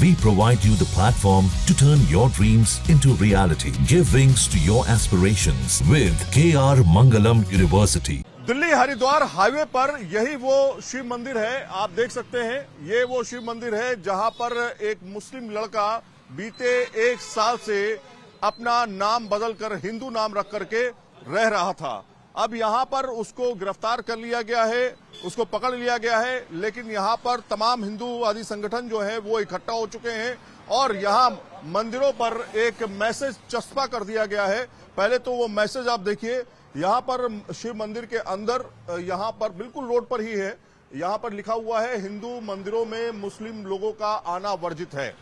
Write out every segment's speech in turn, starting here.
We provide you the platform to turn your dreams into reality. Give wings to your aspirations with KR Mangalam University. Delhi Haridwar highway पर यही वो शिव मंदिर है। आप देख सकते हैं, ये वो शिव मंदिर है जहां पर एक मुस्लिम लड़का बीते 1 साल से अपना नाम बदलकर हिंदू नाम रख करके रह रहा था। अब यहां पर उसको गिरफ्तार कर लिया गया है, उसको पकड़ लिया गया है, लेकिन यहां पर तमाम हिंदूवादी संगठन जो है वो इकट्ठा हो चुके हैं और यहां मंदिरों पर एक मैसेज चस्पा कर दिया गया है। पहले तो वो मैसेज आप देखिए, यहां पर शिव मंदिर के अंदर, यहां पर बिल्कुल रोड पर ही है, यहां पर लिखा हुआ है हिंदू मंदिरों में मुस्लिम लोगों का आना वर्जित है।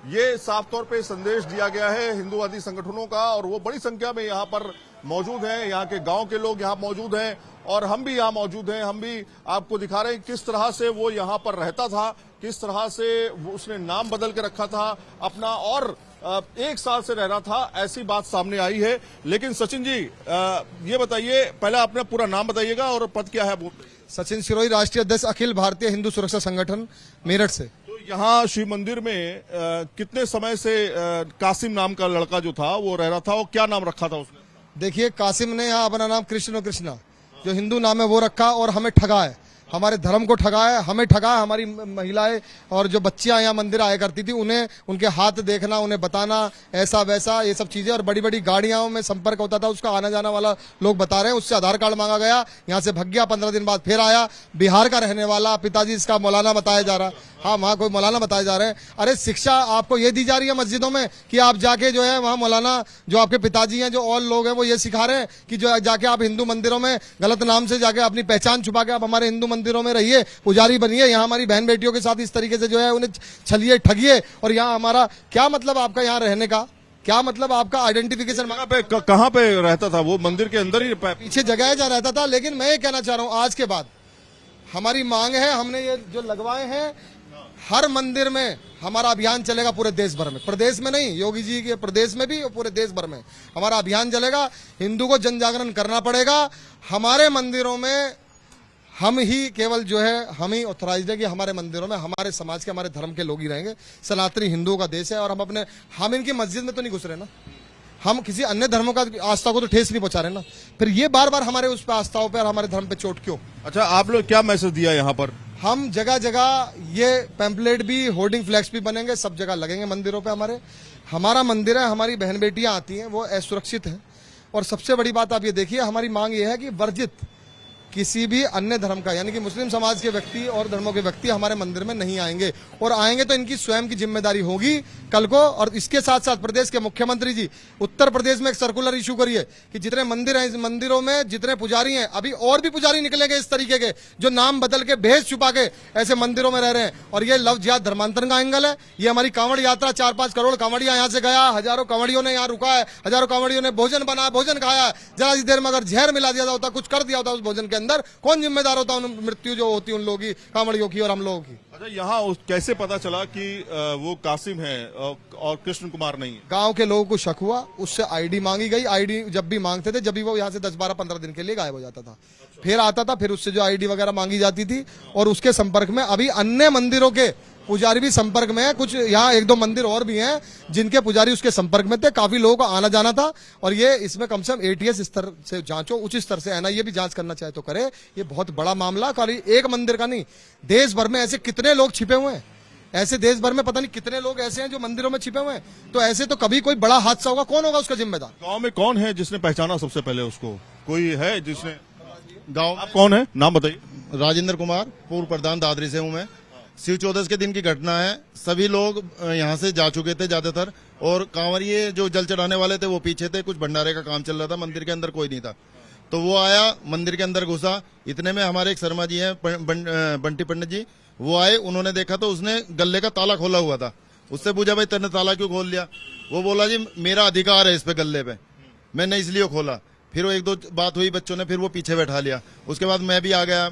ये साफ तौर पे संदेश दिया गया है हिंदूवादी संगठनों का और वो बड़ी संख्या में यहां पर मौजूद हैं। यहाँ के गांव के लोग यहां मौजूद हैं और हम भी यहां मौजूद हैं। हम भी आपको दिखा रहे हैं किस तरह से वो यहां पर रहता था, किस तरह से उसने नाम बदल के रखा था अपना और 1 साल से रह रहा था, ऐसी बात सामने आई है। लेकिन सचिन जी, ये बताइए, पहले अपना पूरा नाम बताइएगा और पद क्या है वो। सचिन सिरोही, राष्ट्रीय अध्यक्ष अखिल भारतीय हिंदू सुरक्षा संगठन, मेरठ से। तो यहाँ शिव मंदिर में कितने समय से कासिम नाम का लड़का जो था वो रह रहा था और क्या नाम रखा था उसने? देखिए, कासिम ने यहाँ अपना नाम कृष्णा जो हिंदू नाम है वो रखा और हमें ठगा है, हमारे धर्म को ठगा है, हमें ठगा है। हमारी महिलाएं और जो बच्चियां यहाँ मंदिर आया करती थी, उन्हें उनके हाथ देखना, उन्हें बताना ऐसा वैसा ये सब चीजें, और बड़ी बड़ी गाड़ियों में संपर्क होता था उसका, आना जाना वाला लोग बता रहे हैं। उससे आधार कार्ड मांगा गया, यहाँ से भग गया, 15 दिन बाद फिर आया। बिहार का रहने वाला, पिताजी इसका मौलाना बताया जा रहा, हाँ वहाँ कोई मौलाना बताए जा रहे हैं। अरे शिक्षा आपको ये दी जा रही है मस्जिदों में कि आप जाके जो है वहाँ मौलाना, जो आपके पिताजी हैं, जो और लोग हैं, वो ये सिखा रहे हैं कि जो जाके आप हिंदू मंदिरों में गलत नाम से जाके अपनी पहचान छुपा के आप हमारे हिंदू मंदिरों में रहिए, पुजारी बनिए, यहाँ हमारी बहन बेटियों के साथ इस तरीके से जो है उन्हें छलिए, ठगिए। और यहाँ हमारा क्या मतलब, आपका यहाँ रहने का क्या मतलब, आपका आइडेंटिफिकेशन कहाँ पे रहता था वो? मंदिर के अंदर ही पीछे जगह है जहाँ रहता था। लेकिन मैं ये कहना चाह रहा हूँ, आज के बाद हमारी मांग है, हमने ये जो लगवाए हैं, हर मंदिर में हमारा अभियान चलेगा पूरे देश भर में, प्रदेश में नहीं, योगी जी के प्रदेश में भी और पूरे देश भर में हमारा अभियान चलेगा। हिंदू को जन जागरण करना पड़ेगा। हमारे मंदिरों में हम ही केवल जो है हम ही ऑथराइज्ड है कि हमारे मंदिरों में हमारे समाज के, हमारे धर्म के लोग ही रहेंगे। सनातनी हिंदुओं का देश है और हम इनकी मस्जिद में तो नहीं घुस रहे ना, हम किसी अन्य धर्मों का आस्था को तो ठेस नहीं पहुंचा रहे ना, फिर ये बार बार हमारे उस पर आस्थाओं पर, हमारे धर्म पे चोट क्यों? अच्छा, आप लोग क्या मैसेज दिया यहाँ पर? हम जगह जगह ये पैम्पलेट भी, होर्डिंग फ्लैक्स भी बनेंगे, सब जगह लगेंगे मंदिरों पे। हमारा मंदिर है, हमारी बहन बेटियां आती हैं, वो असुरक्षित है। और सबसे बड़ी बात आप ये देखिए, हमारी मांग ये है कि वर्जित किसी भी अन्य धर्म का, यानी कि मुस्लिम समाज के व्यक्ति और धर्मों के व्यक्ति हमारे मंदिर में नहीं आएंगे, और आएंगे तो इनकी स्वयं की जिम्मेदारी होगी कल को। और इसके साथ साथ प्रदेश के मुख्यमंत्री जी उत्तर प्रदेश में एक सर्कुलर इशू करिए कि जितने मंदिर हैं, इस मंदिरों में जितने पुजारी हैं, अभी और भी पुजारी निकलेंगे इस तरीके के जो नाम बदल के, भेष छुपा के ऐसे मंदिरों में रह रहे हैं। और ये लव जिहाद धर्मांतरण का एंगल है। ये हमारी कांवड़ यात्रा, 4-5 करोड़ कांवड़िया यहाँ से गया, हजारों कांवड़ियों ने यहाँ रुका है, हजारों कांवड़ियों ने भोजन बनाया, भोजन खाया है। जरा सी देर में अगर जहर मिला दिया होता, कुछ कर दिया होता उस भोजन के अंदर, कौन जिम्मेदार होता उन मृत्यु जो होती उन लोगों की, कांवड़ियों की और हम लोगों की? अच्छा, यहाँ कैसे पता चला कि वो कासिम है और कृष्ण कुमार नहीं है? गांव के लोगों को शक हुआ, उससे आईडी मांगी गई। आईडी जब भी मांगते थे, जब भी वो यहाँ से 10-12-15 दिन के लिए गायब हो जाता था, फिर आता था, फिर उससे जो आईडी वगैरह मांगी जाती थी। और उसके संपर्क में अभी अन्य मंदिरों के पुजारी भी संपर्क में है। कुछ यहाँ 1-2 मंदिर और भी हैं जिनके पुजारी उसके संपर्क में थे। काफी लोगों का आना जाना था। और ये इसमें कम से कम ATS स्तर से जांच हो, उच्च स्तर से NIA भी जांच करना चाहे तो करे। ये बहुत बड़ा मामला, खाली एक मंदिर का नहीं, देश भर में ऐसे कितने लोग छिपे हुए हैं, ऐसे देश भर में पता नहीं कितने लोग ऐसे हैं जो मंदिरों में छिपे हुए हैं। तो ऐसे तो कभी कोई बड़ा हादसा होगा, कौन होगा उसका जिम्मेदार? गांव में कौन है जिसने पहचाना सबसे पहले उसको? कोई है जिसने? गांव आप कौन है, नाम बताइए। राजेंद्र कुमार, पूर्व प्रधान, दादरी से हूं मैं। शिव चौदस के दिन की घटना है। सभी लोग यहाँ से जा चुके थे ज्यादातर, और कांवरिये जो जल चढ़ाने वाले थे वो पीछे थे। कुछ भंडारे का काम चल रहा था, मंदिर के अंदर कोई नहीं था। तो वो आया, मंदिर के अंदर घुसा। इतने में हमारे एक शर्मा जी हैं, बंटी पंडित जी, वो आए। उन्होंने देखा तो उसने गले का ताला खोला हुआ था। उससे पूछा, भाई तेने ताला क्यों खोल लिया? वो बोला, जी मेरा अधिकार है इस पे, गले पे, मैंने इसलिए खोला। फिर वो 1-2 बात हुई बच्चों ने, फिर वो पीछे बैठा लिया। उसके बाद मैं भी आ गया।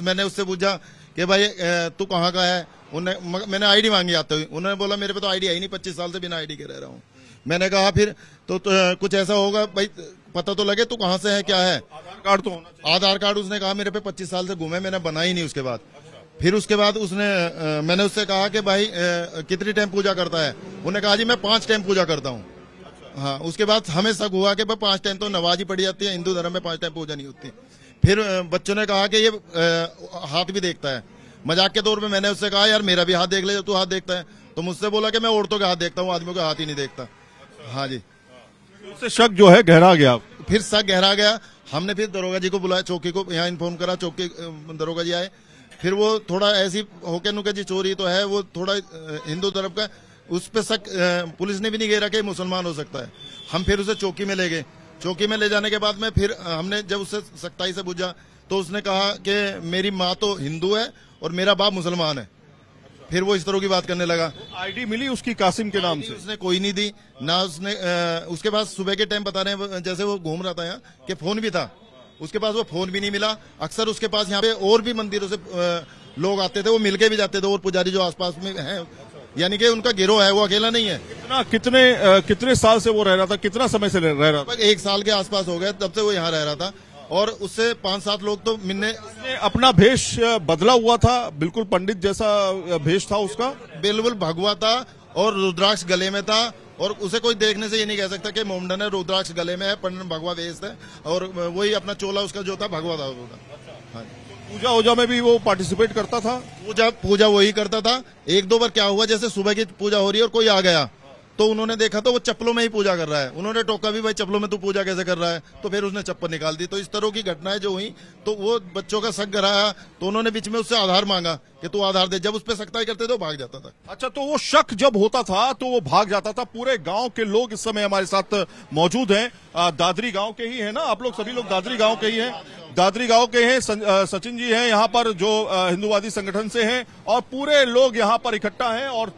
मैंने उससे पूछा कि भाई तू कहाँ का है? मैंने आईडी मांगी आते हुए। उन्होंने बोला, मेरे पे तो आईडी है ही नहीं, 25 साल से बिना आईडी के रह रहा हूँ। मैंने कहा फिर तो कुछ ऐसा होगा भाई, पता तो लगे तू कहाँ से है, क्या है? आधार कार्ड तो होना चाहिए। आधार कार्ड उसने कहा मेरे पे 25 साल से घूमे, मैंने बना ही नहीं उसके बाद। फिर उसके बाद उसने मैंने उससे कहा कि भाई कितनी टाइम पूजा करता है। उन्होंने कहा जी मैं 5 टाइम पूजा करता हूँ। हाँ, उसके बाद हमें शक हुआ कि भाई 5 टाइम तो नमाज ही पड़ी जाती है, हिंदू धर्म में 5 टाइम पूजा नहीं होती। फिर बच्चों ने कहा कि ये हाथ भी देखता है। मजाक के तौर पे मैंने उससे कहा यार मेरा भी हाथ देख ले जब तू हाथ देखता है। तो मुझसे बोला कि मैं औरतों के हाथ देखता हूँ, आदमियों के हाथ ही नहीं देखता। हाँ जी, उससे शक जो है गहरा गया। फिर शक गहरा गया। हमने फिर दरोगा जी को बुलाया, चौकी को यहाँ इन्फॉर्म करा, चौकी दरोगा जी आए। फिर वो थोड़ा ऐसी होके नुके जी चोरी तो है, वो थोड़ा हिंदू धर्म का, उस पर शक पुलिस ने भी नहीं घेरा कि मुसलमान हो सकता है। हम फिर उसे चौकी में ले गए। चौकी में ले जाने के बाद में फिर हमने जब उससे सख्ताई से पूछा तो उसने कहा कि मेरी माँ तो हिंदू है और मेरा बाप मुसलमान है। फिर वो इस तरह की बात करने लगा। आईडी मिली उसकी कासिम के नाम से? उसने कोई नहीं दी ना। उसने उसके पास सुबह के टाइम बता रहे हैं जैसे वो घूम रहा था यहाँ कि फोन भी था उसके पास, वो फोन भी नहीं मिला। अक्सर उसके पास यहाँ पे और भी मंदिरों से लोग आते थे, वो मिलके भी जाते थे, और पुजारी जो आसपास में हैं, यानी कि उनका गिरोह है, वो अकेला नहीं है। कितने साल से वो रह रहा था, कितना समय से रह रहा था? लगभग 1 साल के आसपास हो गया तब से वो यहाँ रह रहा था। और उससे 5-7 लोग तो मिलने। उसने अपना भेष बदला हुआ था, बिल्कुल पंडित जैसा भेष था उसका, बिल्कुल भगवा था और रुद्राक्ष गले में था। और उसे कोई देखने से ये नहीं कह सकता कि मोमडन है, रुद्राक्ष गले में है, पंडित भगवा वेश है। और वही अपना चोला उसका जो था भगवा था। हाँ, पूजा वूजा में भी वो पार्टिसिपेट करता था? पूजा वही करता था। 1-2 बार क्या हुआ, जैसे सुबह की पूजा हो रही है और कोई आ गया तो उन्होंने देखा तो वो चप्पलों में ही पूजा कर रहा है। उन्होंने टोका भी, भाई चप्पलों में तू पूजा कैसे कर रहा है? तो फिर उसने चप्पल निकाल दी। तो इस तरह की घटनाएं जो हुई तो वो बच्चों का शक गहराया। तो उन्होंने बीच में उससे आधार मांगा कि तू आधार दे। जब उस पर सख्ताई करते थे वो भाग जाता था। अच्छा, तो वो शक जब होता था तो वो भाग जाता था। पूरे गांव के लोग इस समय हमारे साथ मौजूद हैं। दादरी गांव के ही है ना आप लोग? सभी लोग दादरी गांव के ही हैं। दादरी गांव के हैं। सचिन जी हैं यहाँ पर जो हिंदूवादी संगठन से हैं, और पूरे लोग यहाँ पर इकट्ठा हैं। और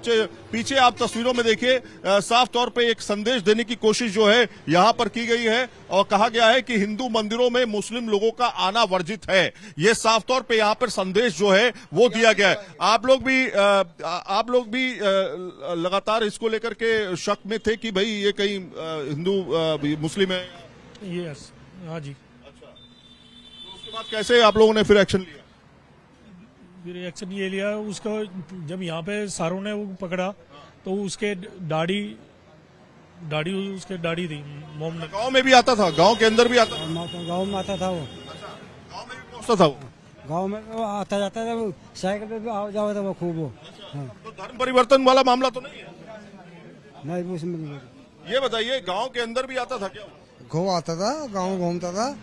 पीछे आप तस्वीरों में देखिए, साफ तौर पे एक संदेश देने की कोशिश जो है यहाँ पर की गई है, और कहा गया है कि हिंदू मंदिरों में मुस्लिम लोगों का आना वर्जित है। ये साफ तौर पे यहाँ पर संदेश जो है वो दिया गया है। आप लोग भी लगातार इसको लेकर के शक में थे कि भाई ये कहीं हिंदू मुस्लिम है? यस, हाँ जी। उसके बाद कैसे आप लोगों ने फिर एक्शन लिया? फिर एक्शन ये लिया उसका, जब यहाँ पे सारों ने वो पकड़ा तो उसके दाढ़ी उसके दाढ़ी थी। मोमडन गांव में भी आता था? गांव के अंदर भी आता था? गांव में आता था वो। गांव में भी पहुंचता था वो? गांव में वो आता जाता था, वो साइकिल पे भी आ जाता था वो खूब वो। हाँ। तो धर्म परिवर्तन वाला मामला तो नहीं है? नहीं, उसमें नहीं। ये बताइए, गांव के अंदर भी आता था क्या? गाँव आता था, गाँव घूमता था।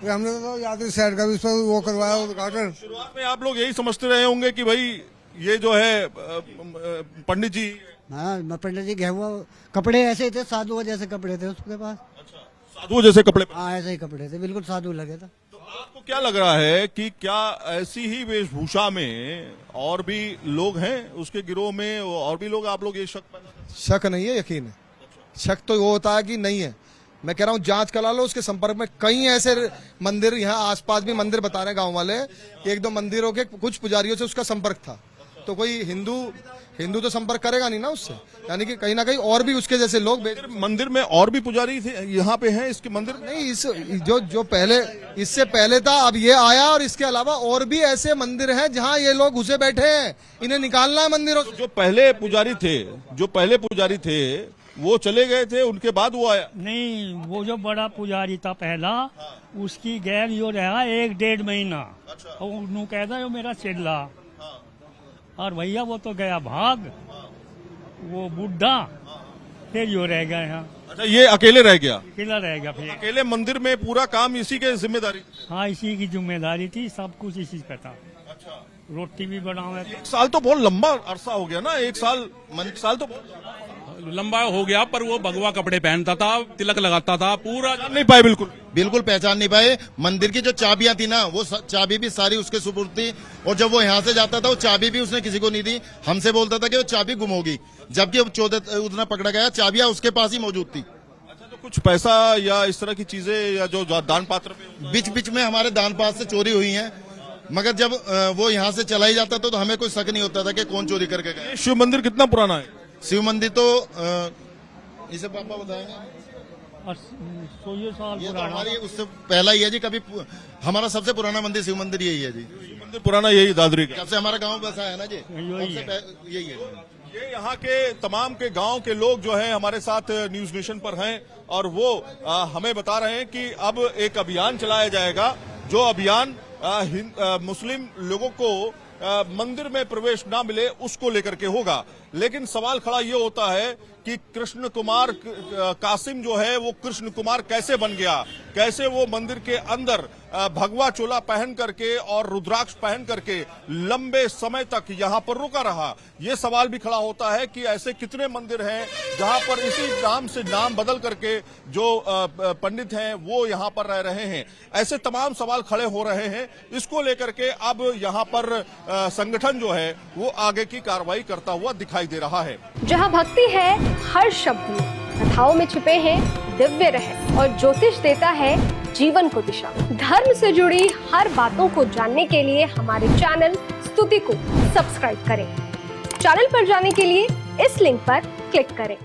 हमने तो यात्री साइड का भी उस पर वो करवाया उद्घाटन। शुरुआत में आप लोग यही समझते रहे होंगे कि भाई ये जो है पंडित जी। हाँ, पंडित जी गए हुआ, कपड़े ऐसे ही थे, साधु जैसे कपड़े थे उसके पास। साधु जैसे कपड़े? हाँ, ऐसे ही कपड़े थे, बिल्कुल साधु लगे था। तो आपको क्या लग रहा है कि क्या ऐसी ही वेशभूषा में और भी लोग हैं उसके गिरोह में, और भी लोग आप लोग ये शक नहीं है, यकीन है। शक तो वो होता है कि नहीं है। मैं कह रहा हूँ जांच करा लो। उसके संपर्क में कई ऐसे मंदिर, यहाँ आसपास भी मंदिर बता रहे हैं गांव वाले, 1-2 मंदिरों के कुछ पुजारियों से उसका संपर्क था। तो कोई हिंदू तो संपर्क करेगा नहीं ना उससे, यानी कि कहीं ना कहीं और भी उसके जैसे लोग मंदिर में और भी पुजारी थे यहाँ पे हैं इसके मंदिर में? नहीं, इस जो पहले, इससे पहले था, अब ये आया। और इसके अलावा और भी ऐसे मंदिर हैं जहाँ ये लोग घुसे बैठे हैं, इन्हें निकालना है मंदिरों से। जो पहले पुजारी थे वो चले गए थे, उनके बाद वो आया? नहीं, वो जो बड़ा पुजारी था पहला, उसकी गैर यो रहा 1-1.5 महीना। और उन्होंने कहता है मेरा चिल्ला, और भैया वो तो गया भाग, वो बुढ़ा, फिर यो रह गया यहाँ। अच्छा, ये अकेले रह गया? अकेला रह गया फिर। अकेले मंदिर में पूरा काम इसी के जिम्मेदारी? हाँ, इसी की जिम्मेदारी थी, सब कुछ इसी का था। अच्छा, रोटी भी बनावे। 1 साल तो बहुत लंबा अरसा हो गया ना? 1 साल तो लंबा हो गया, पर वो भगवा कपड़े पहनता था, तिलक लगाता था, पूरा नहीं पाए। बिल्कुल पहचान नहीं पाए। मंदिर की जो चाबियां थी ना, वो चाबी भी सारी उसके सुपुर्द थी। और जब वो यहाँ से जाता था वो चाबी भी उसने किसी को नहीं दी। हमसे बोलता था कि वो चाबी गुम होगी, जबकि अब 14 उतना पकड़ा गया, चाबियां उसके पास ही मौजूद थी। अच्छा, तो कुछ पैसा या इस तरह की चीजें या जो दान पात्र में बीच में हमारे दान पात्र से चोरी हुई है, मगर जब वो यहाँ से चला ही जाता तो हमें कोई शक नहीं होता था कि कौन चोरी करके गया। शिव मंदिर कितना पुराना है? शिव मंदिर तो इसे पापा बताएंगे। 100 साल ये तो पुराना। हमारी उससे पहला ही है जी। कभी हमारा सबसे पुराना मंदिर शिव मंदिर यही है जी। मंदिर पुराना यही दादरी का। जब से हमारा गांव बसा है ना जी, यही सबसे है। यही है। ये यहाँ के तमाम के गांव के लोग जो हैं हमारे साथ न्यूज नेशन पर हैं और वो हमें बता रहे हैं कि अब एक अभियान चलाया जाएगा, जो अभियान मुस्लिम लोगों को मंदिर में प्रवेश ना मिले उसको लेकर के होगा। लेकिन सवाल खड़ा ये होता है कि कृष्ण कुमार कासिम जो है वो कृष्ण कुमार कैसे बन गया, कैसे वो मंदिर के अंदर भगवा चोला पहन करके और रुद्राक्ष पहन करके लंबे समय तक यहाँ पर रुका रहा। ये सवाल भी खड़ा होता है कि ऐसे कितने मंदिर हैं जहाँ पर इसी नाम से नाम बदल करके जो पंडित हैं वो यहाँ पर रह रहे हैं। ऐसे तमाम सवाल खड़े हो रहे हैं। इसको लेकर के अब यहाँ पर संगठन जो है वो आगे की कार्रवाई करता हुआ दिखाई दे रहा है। जहाँ भक्ति है हर शब्द में, कथाओं में छुपे हैं दिव्य रहस्य और ज्योतिष देता है जीवन को दिशा। धर्म से जुड़ी हर बातों को जानने के लिए हमारे चैनल स्तुति को सब्सक्राइब करें। चैनल पर जाने के लिए इस लिंक पर क्लिक करें।